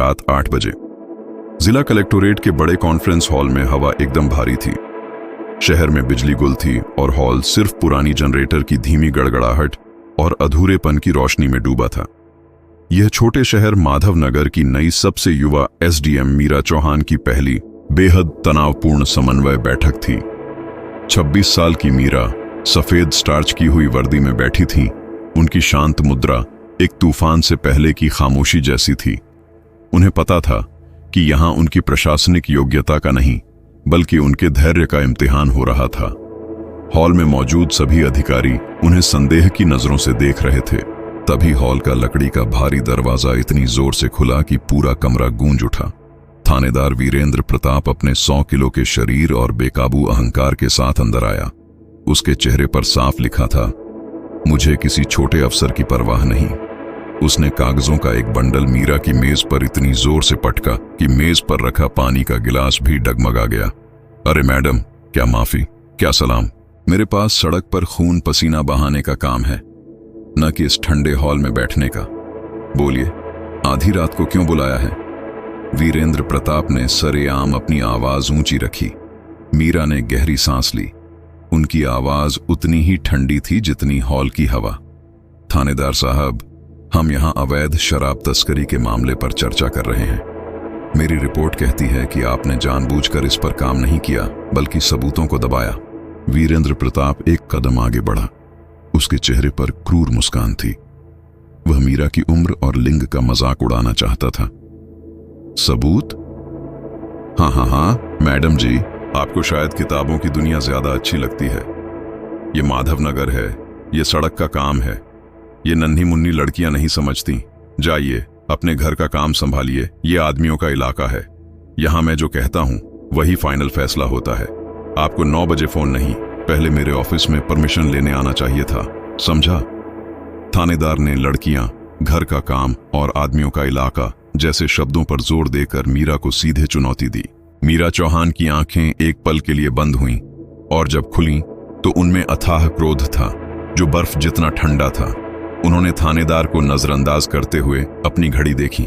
रात 8 बजे। जिला कलेक्टोरेट के बड़े कॉन्फ्रेंस हॉल में हवा एकदम भारी थी। शहर में बिजली गुल थी और हॉल सिर्फ पुरानी जनरेटर की धीमी गड़गड़ाहट और अधूरेपन की रोशनी में डूबा था। यह छोटे शहर माधवनगर की नई सबसे युवा एसडीएम मीरा चौहान की पहली बेहद तनावपूर्ण समन्वय बैठक थी। 26 साल की मीरा सफेद स्टार्च की हुई वर्दी में बैठी थी। उनकी शांत मुद्रा एक तूफान से पहले की खामोशी जैसी थी। उन्हें पता था कि यहां उनकी प्रशासनिक योग्यता का नहीं बल्कि उनके धैर्य का इम्तिहान हो रहा था। हॉल में मौजूद सभी अधिकारी उन्हें संदेह की नजरों से देख रहे थे। तभी हॉल का लकड़ी का भारी दरवाजा इतनी जोर से खुला कि पूरा कमरा गूंज उठा। थानेदार वीरेंद्र प्रताप अपने 100 किलो के शरीर और बेकाबू अहंकार के साथ अंदर आया। उसके चेहरे पर साफ लिखा था, मुझे किसी छोटे अफसर की परवाह नहीं। उसने कागजों का एक बंडल मीरा की मेज पर इतनी जोर से पटका कि मेज पर रखा पानी का गिलास भी डगमगा गया। अरे मैडम, क्या माफी, क्या सलाम। मेरे पास सड़क पर खून पसीना बहाने का काम है, न कि इस ठंडे हॉल में बैठने का। बोलिए, आधी रात को क्यों बुलाया है? वीरेंद्र प्रताप ने सरेआम अपनी आवाज ऊंची रखी। मीरा ने गहरी सांस ली। उनकी आवाज उतनी ही ठंडी थी जितनी हॉल की हवा। थानेदार साहब, हम यहां अवैध शराब तस्करी के मामले पर चर्चा कर रहे हैं। मेरी रिपोर्ट कहती है कि आपने जानबूझकर इस पर काम नहीं किया बल्कि सबूतों को दबाया। वीरेंद्र प्रताप एक कदम आगे बढ़ा। उसके चेहरे पर क्रूर मुस्कान थी। वह मीरा की उम्र और लिंग का मजाक उड़ाना चाहता था। सबूत? हाँ मैडम जी, आपको शायद किताबों की दुनिया ज्यादा अच्छी लगती है। ये माधवनगर है, ये सड़क का काम है। ये नन्ही मुन्नी लड़कियां नहीं समझती। जाइए, अपने घर का काम संभालिए। ये आदमियों का इलाका है। यहां मैं जो कहता हूं वही फाइनल फैसला होता है। आपको 9 बजे फोन नहीं, पहले मेरे ऑफिस में परमिशन लेने आना चाहिए था, समझा? थानेदार ने लड़कियां, घर का काम और आदमियों का इलाका जैसे शब्दों पर जोर देकर मीरा को सीधे चुनौती दी। मीरा चौहान की आंखें एक पल के लिए बंद हुईं और जब खुलीं तो उनमें अथाह क्रोध था जो बर्फ जितना ठंडा था। उन्होंने थानेदार को नजरअंदाज करते हुए अपनी घड़ी देखी।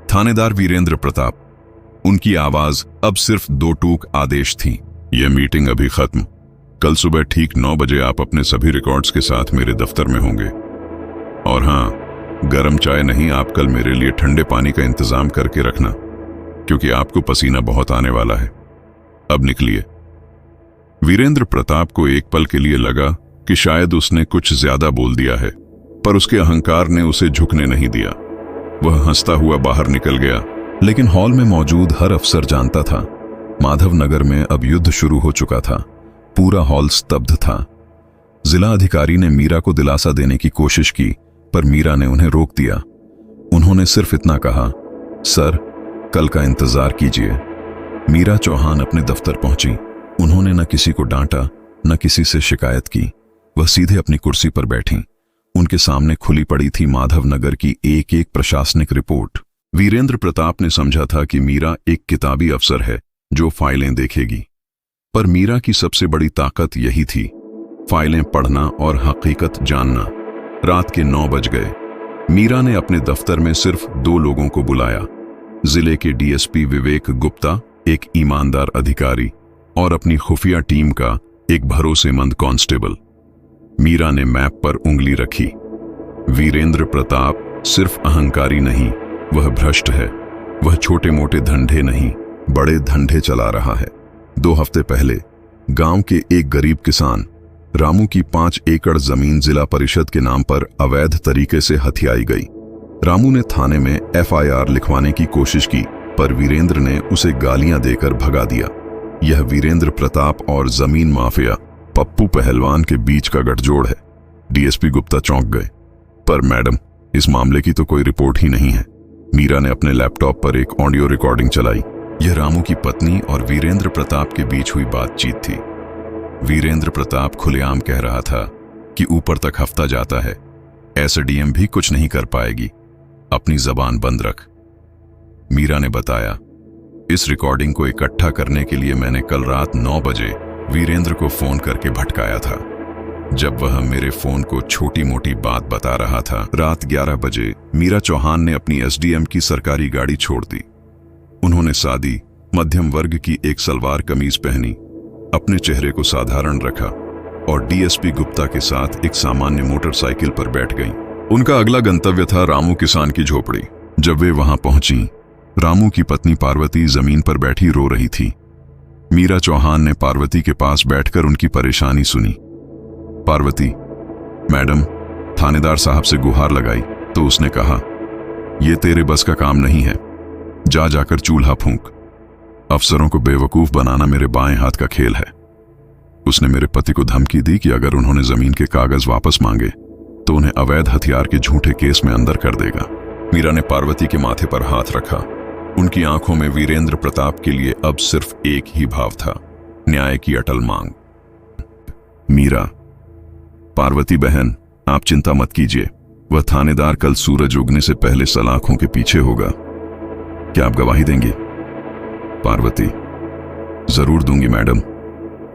थानेदार वीरेंद्र प्रताप। उनकी आवाज अब सिर्फ 2 टूक आदेश थी। यह मीटिंग अभी खत्म। कल सुबह ठीक 9 बजे आप अपने सभी रिकॉर्ड्स के साथ मेरे दफ्तर में होंगे। और हां, गर्म चाय नहीं, आप कल मेरे लिए ठंडे पानी का इंतजाम करके रखना, क्योंकि आपको पसीना बहुत आने वाला है। अब निकलिए। वीरेंद्र प्रताप को एक पल के लिए लगा कि शायद उसने कुछ ज्यादा बोल दिया है, पर उसके अहंकार ने उसे झुकने नहीं दिया। वह हंसता हुआ बाहर निकल गया। लेकिन हॉल में मौजूद हर अफसर जानता था, माधवनगर में अब युद्ध शुरू हो चुका था। पूरा हॉल स्तब्ध था। जिला अधिकारी ने मीरा को दिलासा देने की कोशिश की, पर मीरा ने उन्हें रोक दिया। उन्होंने सिर्फ इतना कहा, सर, कल का इंतजार कीजिए। मीरा चौहान अपने दफ्तर पहुंची। उन्होंने न किसी को डांटा, न किसी से शिकायत की। वह सीधे अपनी कुर्सी पर बैठी। उनके सामने खुली पड़ी थी माधवनगर की एक एक प्रशासनिक रिपोर्ट। वीरेंद्र प्रताप ने समझा था कि मीरा एक किताबी अफसर है जो फाइलें देखेगी, पर मीरा की सबसे बड़ी ताकत यही थी, फाइलें पढ़ना और हकीकत जानना। रात के 9 बज गए। मीरा ने अपने दफ्तर में सिर्फ 2 लोगों को बुलाया, जिले के डीएसपी विवेक गुप्ता, एक ईमानदार अधिकारी, और अपनी खुफिया टीम का एक भरोसेमंद कांस्टेबल। मीरा ने मैप पर उंगली रखी। वीरेंद्र प्रताप सिर्फ अहंकारी नहीं, वह भ्रष्ट है। वह छोटे मोटे धंधे नहीं, बड़े धंधे चला रहा है। 2 हफ्ते पहले गांव के एक गरीब किसान रामू की 5 एकड़ जमीन जिला परिषद के नाम पर अवैध तरीके से हथियाई गई। रामू ने थाने में एफआईआर लिखवाने की कोशिश की, पर वीरेंद्र ने उसे गालियां देकर भगा दिया। यह वीरेंद्र प्रताप और जमीन माफिया पप्पू पहलवान के बीच का गठजोड़ है। डीएसपी गुप्ता चौंक गए। पर मैडम, इस मामले की तो कोई रिपोर्ट ही नहीं है। मीरा ने अपने लैपटॉप पर एक ऑडियो रिकॉर्डिंग चलाई। यह रामू की पत्नी और वीरेंद्र प्रताप के बीच हुई बातचीत थी। वीरेंद्र प्रताप खुलेआम कह रहा था कि ऊपर तक हफ्ता जाता है, एसडीएम भी कुछ नहीं कर पाएगी, अपनी जबान बंद रख। मीरा ने बताया, इस रिकॉर्डिंग को इकट्ठा करने के लिए मैंने कल रात 9 बजे वीरेंद्र को फोन करके भटकाया था। जब वह मेरे फोन को छोटी मोटी बात बता रहा था। रात 11 बजे मीरा चौहान ने अपनी एसडीएम की सरकारी गाड़ी छोड़ दी। उन्होंने सादी मध्यम वर्ग की एक सलवार कमीज पहनी, अपने चेहरे को साधारण रखा और डीएसपी गुप्ता के साथ एक सामान्य मोटरसाइकिल पर बैठ गईं। उनका अगला गंतव्य था रामू किसान की झोपड़ी। जब वे वहां पहुंची, रामू की पत्नी पार्वती जमीन पर बैठी रो रही थी। मीरा चौहान ने पार्वती के पास बैठकर उनकी परेशानी सुनी। पार्वती, मैडम, थानेदार साहब से गुहार लगाई तो उसने कहा, यह तेरे बस का काम नहीं है, जाकर चूल्हा फूंक। अफसरों को बेवकूफ बनाना मेरे बाएं हाथ का खेल है। उसने मेरे पति को धमकी दी कि अगर उन्होंने जमीन के कागज वापस मांगे तो उन्हें अवैध हथियार के झूठे केस में अंदर कर देगा। मीरा ने पार्वती के माथे पर हाथ रखा। उनकी आंखों में वीरेंद्र प्रताप के लिए अब सिर्फ एक ही भाव था, न्याय की अटल मांग। मीरा, पार्वती बहन, आप चिंता मत कीजिए, वह थानेदार कल सूरज उगने से पहले सलाखों के पीछे होगा। क्या आप गवाही देंगी? पार्वती, जरूर दूंगी मैडम,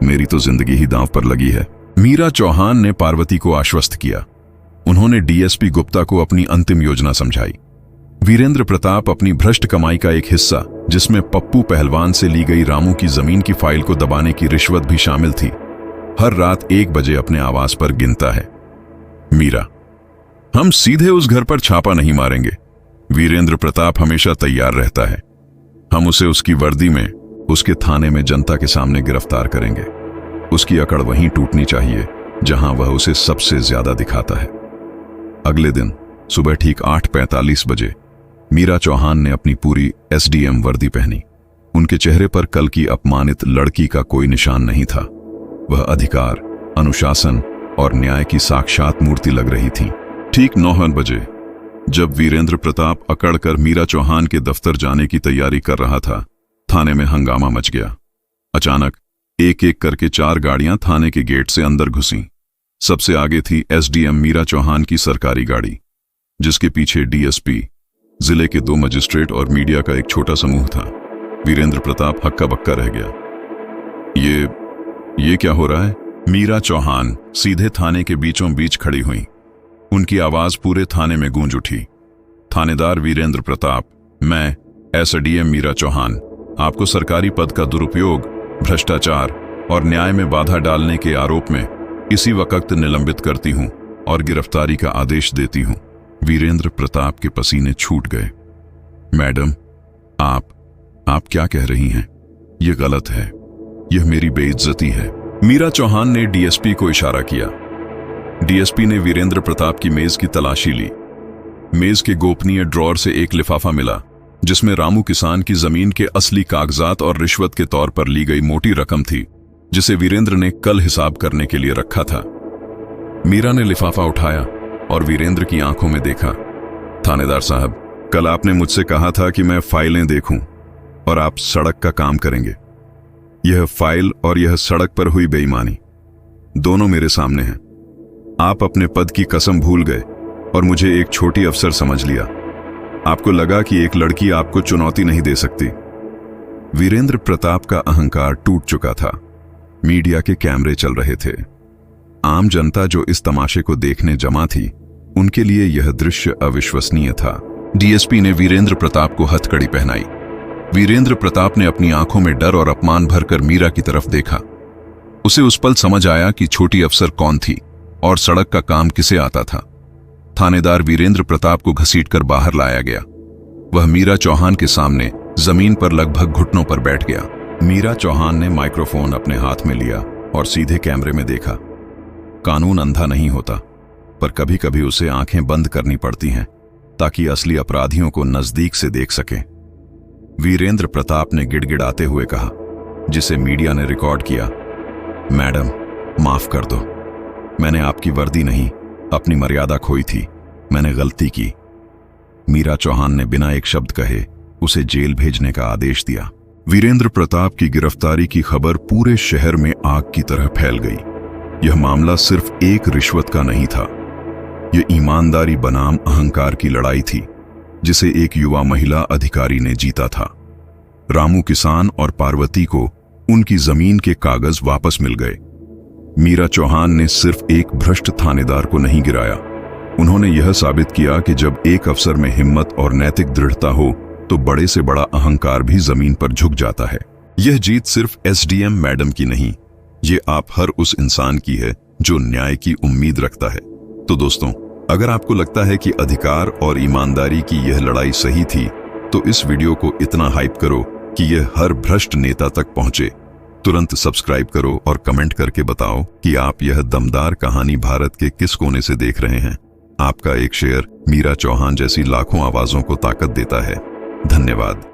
मेरी तो जिंदगी ही दांव पर लगी है। मीरा चौहान ने पार्वती को आश्वस्त किया। उन्होंने डीएसपी गुप्ता को अपनी अंतिम योजना समझाई। वीरेंद्र प्रताप अपनी भ्रष्ट कमाई का एक हिस्सा, जिसमें पप्पू पहलवान से ली गई रामू की जमीन की फाइल को दबाने की रिश्वत भी शामिल थी, हर रात 1 बजे अपने आवास पर गिनता है। मीरा, हम सीधे उस घर पर छापा नहीं मारेंगे। वीरेंद्र प्रताप हमेशा तैयार रहता है। हम उसे उसकी वर्दी में, उसके थाने में जनता के सामने गिरफ्तार करेंगे। उसकी अकड़ वहीं टूटनी चाहिए जहां वह उसे सबसे ज्यादा दिखाता है। अगले दिन सुबह ठीक 8:45 बजे मीरा चौहान ने अपनी पूरी एसडीएम वर्दी पहनी। उनके चेहरे पर कल की अपमानित लड़की का कोई निशान नहीं था। वह अधिकार, अनुशासन और न्याय की साक्षात मूर्ति लग रही थी। ठीक 9 बजे जब वीरेंद्र प्रताप अकड़कर मीरा चौहान के दफ्तर जाने की तैयारी कर रहा था, थाने में हंगामा मच गया। अचानक एक एक करके 4 गाड़ियां थाने के गेट से अंदर घुसीं। सबसे आगे थी एसडीएम मीरा चौहान की सरकारी गाड़ी, जिसके पीछे डीएसपी, जिले के 2 मजिस्ट्रेट और मीडिया का एक छोटा समूह था। वीरेंद्र प्रताप हक्का बक्का रह गया। ये क्या हो रहा है? मीरा चौहान सीधे थाने के बीचों बीच खड़ी हुई। उनकी आवाज पूरे थाने में गूंज उठी। थानेदार वीरेंद्र प्रताप, मैं एसडीएम मीरा चौहान आपको सरकारी पद का दुरुपयोग, भ्रष्टाचार और न्याय में बाधा डालने के आरोप में इसी वक्त निलंबित करती हूं और गिरफ्तारी का आदेश देती हूं। वीरेंद्र प्रताप के पसीने छूट गए। मैडम, आप क्या कह रही हैं? यह गलत है, यह मेरी बेइज्जती है। मीरा चौहान ने डीएसपी को इशारा किया। डीएसपी ने वीरेंद्र प्रताप की मेज की तलाशी ली। मेज के गोपनीय ड्रॉर से एक लिफाफा मिला, जिसमें रामू किसान की जमीन के असली कागजात और रिश्वत के तौर पर ली गई मोटी रकम थी, जिसे वीरेंद्र ने कल हिसाब करने के लिए रखा था। मीरा ने लिफाफा उठाया और वीरेंद्र की आंखों में देखा। थानेदार साहब, कल आपने मुझसे कहा था कि मैं फाइलें देखूं और आप सड़क का काम करेंगे। यह फाइल और यह सड़क पर हुई बेईमानी दोनों मेरे सामने हैं। आप अपने पद की कसम भूल गए और मुझे एक छोटी अफसर समझ लिया। आपको लगा कि एक लड़की आपको चुनौती नहीं दे सकती। वीरेंद्र प्रताप का अहंकार टूट चुका था। मीडिया के कैमरे चल रहे थे। आम जनता जो इस तमाशे को देखने जमा थी, उनके लिए यह दृश्य अविश्वसनीय था। डीएसपी ने वीरेंद्र प्रताप को हथकड़ी पहनाई। वीरेंद्र प्रताप ने अपनी आंखों में डर और अपमान भरकर मीरा की तरफ देखा। उसे उस पल समझ आया कि छोटी अफसर कौन थी और सड़क का काम किसे आता था। थानेदार वीरेंद्र प्रताप को घसीटकर बाहर लाया गया। वह मीरा चौहान के सामने जमीन पर लगभग घुटनों पर बैठ गया। मीरा चौहान ने माइक्रोफोन अपने हाथ में लिया और सीधे कैमरे में देखा। कानून अंधा नहीं होता, पर कभी कभी उसे आंखें बंद करनी पड़ती हैं ताकि असली अपराधियों को नजदीक से देख सकें। वीरेंद्र प्रताप ने गिड़गिड़ाते हुए कहा, जिसे मीडिया ने रिकॉर्ड किया, मैडम, माफ कर दो। मैंने आपकी वर्दी नहीं, अपनी मर्यादा खोई थी। मैंने गलती की। मीरा चौहान ने बिना एक शब्द कहे उसे जेल भेजने का आदेश दिया। वीरेंद्र प्रताप की गिरफ्तारी की खबर पूरे शहर में आग की तरह फैल गई। यह मामला सिर्फ एक रिश्वत का नहीं था। यह ईमानदारी बनाम अहंकार की लड़ाई थी, जिसे एक युवा महिला अधिकारी ने जीता था। रामू किसान और पार्वती को उनकी जमीन के कागज वापस मिल गए। मीरा चौहान ने सिर्फ एक भ्रष्ट थानेदार को नहीं गिराया, उन्होंने यह साबित किया कि जब एक अफसर में हिम्मत और नैतिक दृढ़ता हो तो बड़े से बड़ा अहंकार भी जमीन पर झुक जाता है। यह जीत सिर्फ एसडीएम मैडम की नहीं, ये आप हर उस इंसान की है जो न्याय की उम्मीद रखता है। तो दोस्तों, अगर आपको लगता है कि अधिकार और ईमानदारी की यह लड़ाई सही थी, तो इस वीडियो को इतना हाइप करो कि यह हर भ्रष्ट नेता तक पहुंचे। तुरंत सब्सक्राइब करो और कमेंट करके बताओ कि आप यह दमदार कहानी भारत के किस कोने से देख रहे हैं। आपका एक शेयर मीरा चौहान जैसी लाखों आवाजों को ताकत देता है। धन्यवाद।